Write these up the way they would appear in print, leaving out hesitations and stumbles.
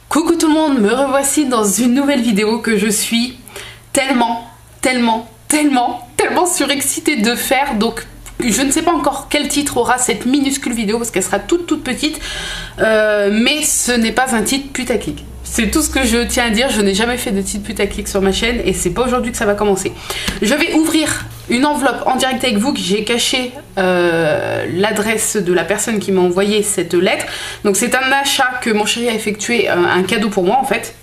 Coucou tout le monde, me revoici dans une nouvelle vidéo que je suis tellement surexcitée de faire. Donc je ne sais pas encore quel titre aura cette minuscule vidéo parce qu'elle sera toute petite, mais ce n'est pas un titre putaclic. C'est tout ce que je tiens à dire. Je n'ai jamais fait de titre putaclic sur ma chaîne et c'est pas aujourd'hui que ça va commencer. Je vais ouvrir une enveloppe en direct avec vous, que j'ai caché l'adresse de la personne qui m'a envoyé cette lettre. Donc c'est un achat que mon chéri a effectué, un cadeau pour moi en fait.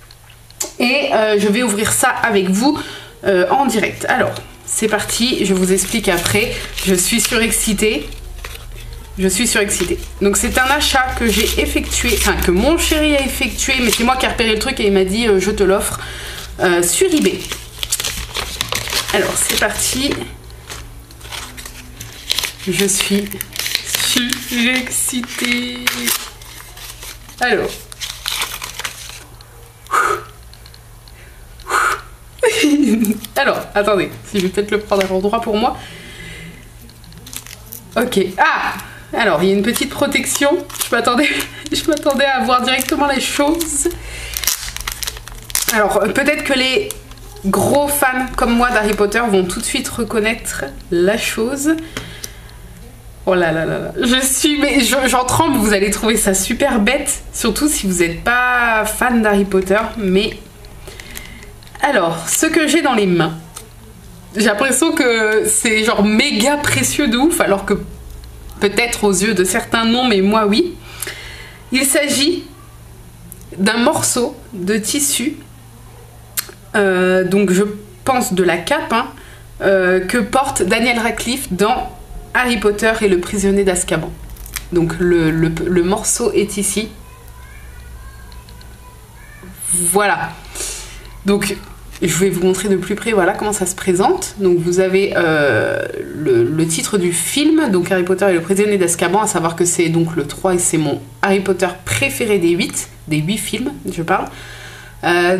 Et je vais ouvrir ça avec vous en direct. Alors c'est parti, je vous explique après. Je suis surexcitée. Donc c'est un achat que j'ai effectué, enfin que mon chéri a effectué, mais c'est moi qui ai repéré le truc et il m'a dit je te l'offre sur eBay. Alors c'est parti. Je suis surexcitée. Alors. Alors, attendez, si je vais peut-être le prendre à l'endroit pour moi. Ok. Ah! Alors, il y a une petite protection. Je m'attendais à voir directement les choses. Alors, peut-être que les gros fans comme moi d'Harry Potter vont tout de suite reconnaître la chose. Oh là là là là. Mais j'en tremble, vous allez trouver ça super bête. Surtout si vous n'êtes pas fan d'Harry Potter. Mais... alors, ce que j'ai dans les mains. J'ai l'impression que c'est genre méga précieux de ouf, alors que peut-être aux yeux de certains non, mais moi oui. Il s'agit d'un morceau de tissu, donc je pense de la cape, hein, que porte Daniel Radcliffe dans Harry Potter et le prisonnier d'Azkaban. Donc le morceau est ici. Voilà. Donc... je vais vous montrer de plus près, voilà comment ça se présente. Donc vous avez le titre du film, donc Harry Potter et le prisonnier d'Azkaban, à savoir que c'est donc le 3 et c'est mon Harry Potter préféré des 8 films, je parle.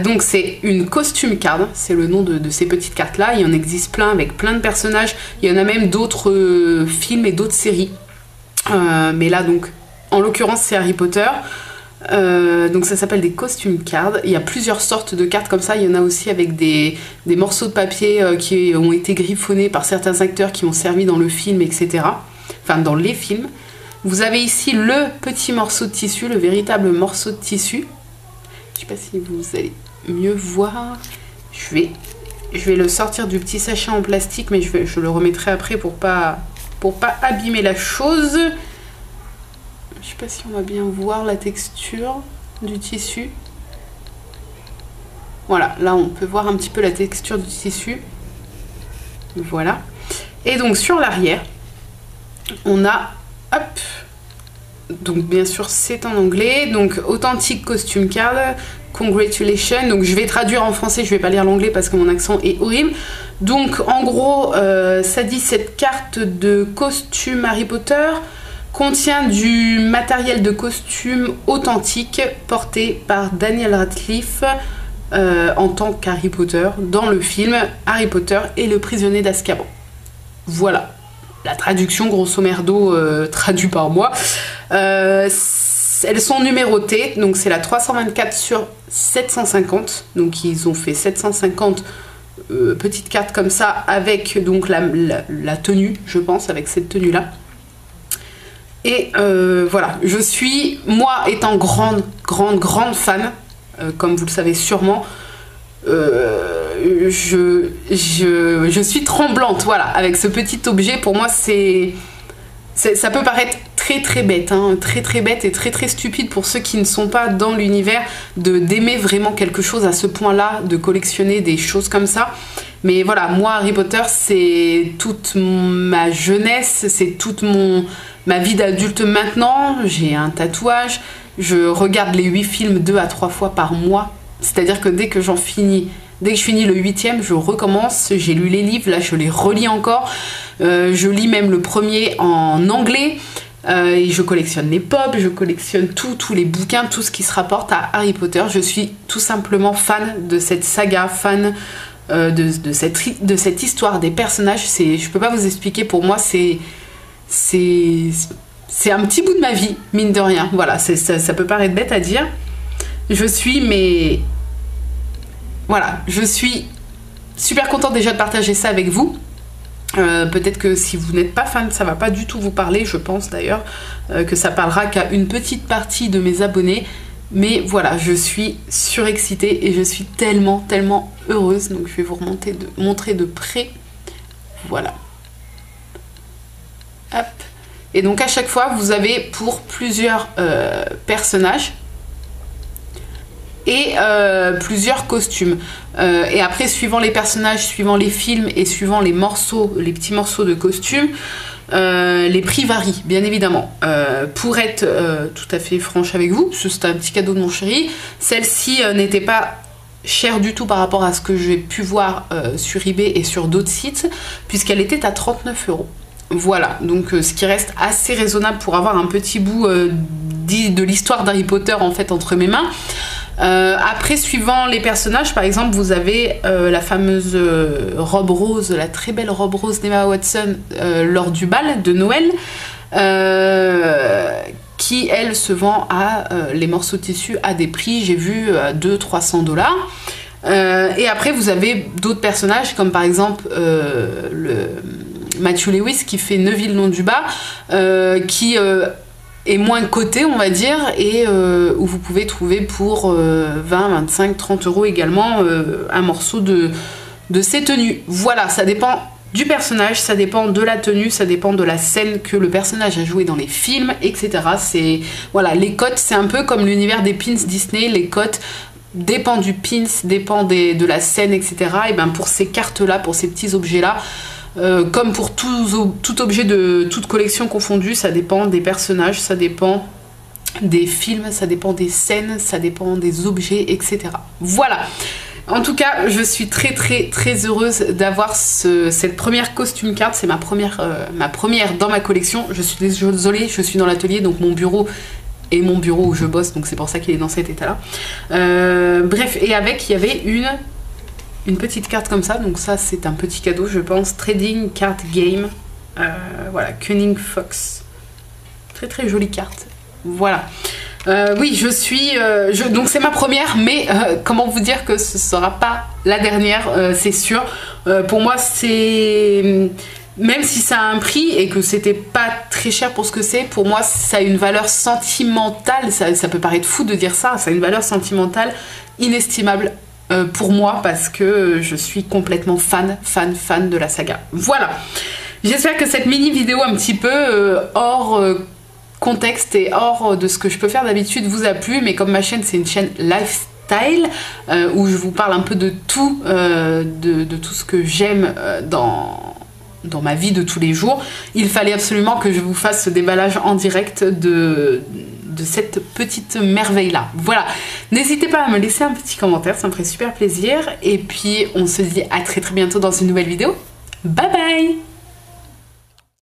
Donc c'est une costume card, c'est le nom de ces petites cartes là. Il y en existe plein avec plein de personnages. Il y en a même d'autres films et d'autres séries. Mais là donc, en l'occurrence c'est Harry Potter. Donc ça s'appelle des costumes cards. Il y a plusieurs sortes de cartes comme ça. Il y en a aussi avec des morceaux de papier qui ont été griffonnés par certains acteurs qui ont servi dans le film, etc. Enfin dans les films. Vous avez ici le petit morceau de tissu, le véritable morceau de tissu. Je sais pas si vous allez mieux voir. Je vais le sortir du petit sachet en plastique, mais je le remettrai après pour pas abîmer la chose. Je sais pas si on va bien voir la texture du tissu. Voilà, là on peut voir un petit peu la texture du tissu. Voilà. Et donc sur l'arrière, on a, hop, donc bien sûr c'est en anglais, donc authentique costume card, congratulations. Donc je vais traduire en français, je vais pas lire l'anglais parce que mon accent est horrible. Donc en gros, ça dit cette carte de costume Harry Potter contient du matériel de costume authentique porté par Daniel Radcliffe en tant qu'Harry Potter dans le film Harry Potter et le prisonnier d'Azkaban. Voilà, la traduction grosso merdo traduit par moi. Elles sont numérotées, donc c'est la 324 sur 750, donc ils ont fait 750 petites cartes comme ça avec donc la tenue, je pense, avec cette tenue là. Et voilà, je suis, moi étant grande fan, comme vous le savez sûrement, je suis tremblante, voilà, avec ce petit objet. Pour moi, ça peut paraître très bête, hein, très bête et très stupide pour ceux qui ne sont pas dans l'univers d'aimer vraiment quelque chose à ce point-là, de collectionner des choses comme ça. Mais voilà, moi Harry Potter, c'est toute ma jeunesse, c'est toute ma vie d'adulte maintenant. J'ai un tatouage, je regarde les 8 films 2 à 3 fois par mois. C'est-à-dire que dès que je finis le 8e, je recommence. J'ai lu les livres, là je les relis encore. Je lis même le premier en anglais. Et je collectionne les pop, je collectionne tous les bouquins, tout ce qui se rapporte à Harry Potter. Je suis tout simplement fan de cette saga, fan de cette histoire, des personnages. Je peux pas vous expliquer, pour moi c'est un petit bout de ma vie, mine de rien. Voilà, ça peut paraître bête à dire. Je suis super contente déjà de partager ça avec vous. Peut-être que si vous n'êtes pas fan, ça va pas du tout vous parler. Je pense d'ailleurs que ça parlera qu'à une petite partie de mes abonnés. Mais voilà, je suis surexcitée et je suis tellement heureuse. Donc je vais vous montrer de près. Voilà. Hop. Et donc à chaque fois, vous avez pour plusieurs personnages et plusieurs costumes. Et après, suivant les personnages, suivant les films et suivant les petits morceaux de costumes, les prix varient, bien évidemment. Pour être tout à fait franche avec vous, c'est un petit cadeau de mon chéri, celle-ci n'était pas chère du tout par rapport à ce que j'ai pu voir sur eBay et sur d'autres sites, puisqu'elle était à 39 €. Voilà, donc ce qui reste assez raisonnable pour avoir un petit bout de l'histoire d'Harry Potter en fait entre mes mains. Après, suivant les personnages, par exemple, vous avez la fameuse robe rose, la très belle robe rose d'Emma Watson lors du bal de Noël, qui elle se vend à les morceaux de tissu à des prix, j'ai vu, à 200-300 $. Et après, vous avez d'autres personnages, comme par exemple Matthew Lewis qui fait Neville Londubat, qui est moins coté, on va dire, et où vous pouvez trouver pour 20, 25, 30 € également un morceau de ses tenues. Voilà, ça dépend du personnage, ça dépend de la tenue, ça dépend de la scène que le personnage a joué dans les films, etc. Voilà, les cotes, c'est un peu comme l'univers des pins Disney, les cotes dépend du pins, dépend de la scène, etc. Et bien pour ces cartes-là, pour ces petits objets-là, comme pour tout objet de toute collection confondue, ça dépend des personnages, ça dépend des films, ça dépend des scènes, ça dépend des objets, etc. Voilà. En tout cas, je suis très heureuse d'avoir cette première costume card. C'est ma première dans ma collection. Je suis désolée, je suis dans l'atelier, donc mon bureau est mon bureau où je bosse, donc c'est pour ça qu'il est dans cet état-là. Bref, et avec, il y avait une petite carte comme ça, donc ça c'est un petit cadeau je pense, Trading Card Game, voilà, Cunning Fox, très jolie carte, voilà. Oui, donc c'est ma première, mais comment vous dire que ce sera pas la dernière, c'est sûr. Pour moi c'est, même si ça a un prix et que c'était pas très cher pour ce que c'est, pour moi ça a une valeur sentimentale, ça peut paraître fou de dire ça, ça a une valeur sentimentale inestimable pour moi, parce que je suis complètement fan de la saga. Voilà, j'espère que cette mini vidéo un petit peu hors contexte et hors de ce que je peux faire d'habitude vous a plu, mais comme ma chaîne c'est une chaîne lifestyle où je vous parle un peu de tout, de tout ce que j'aime dans ma vie de tous les jours, il fallait absolument que je vous fasse ce déballage en direct de cette petite merveille là. Voilà, n'hésitez pas à me laisser un petit commentaire, ça me ferait super plaisir, et puis on se dit à très bientôt dans une nouvelle vidéo. Bye bye.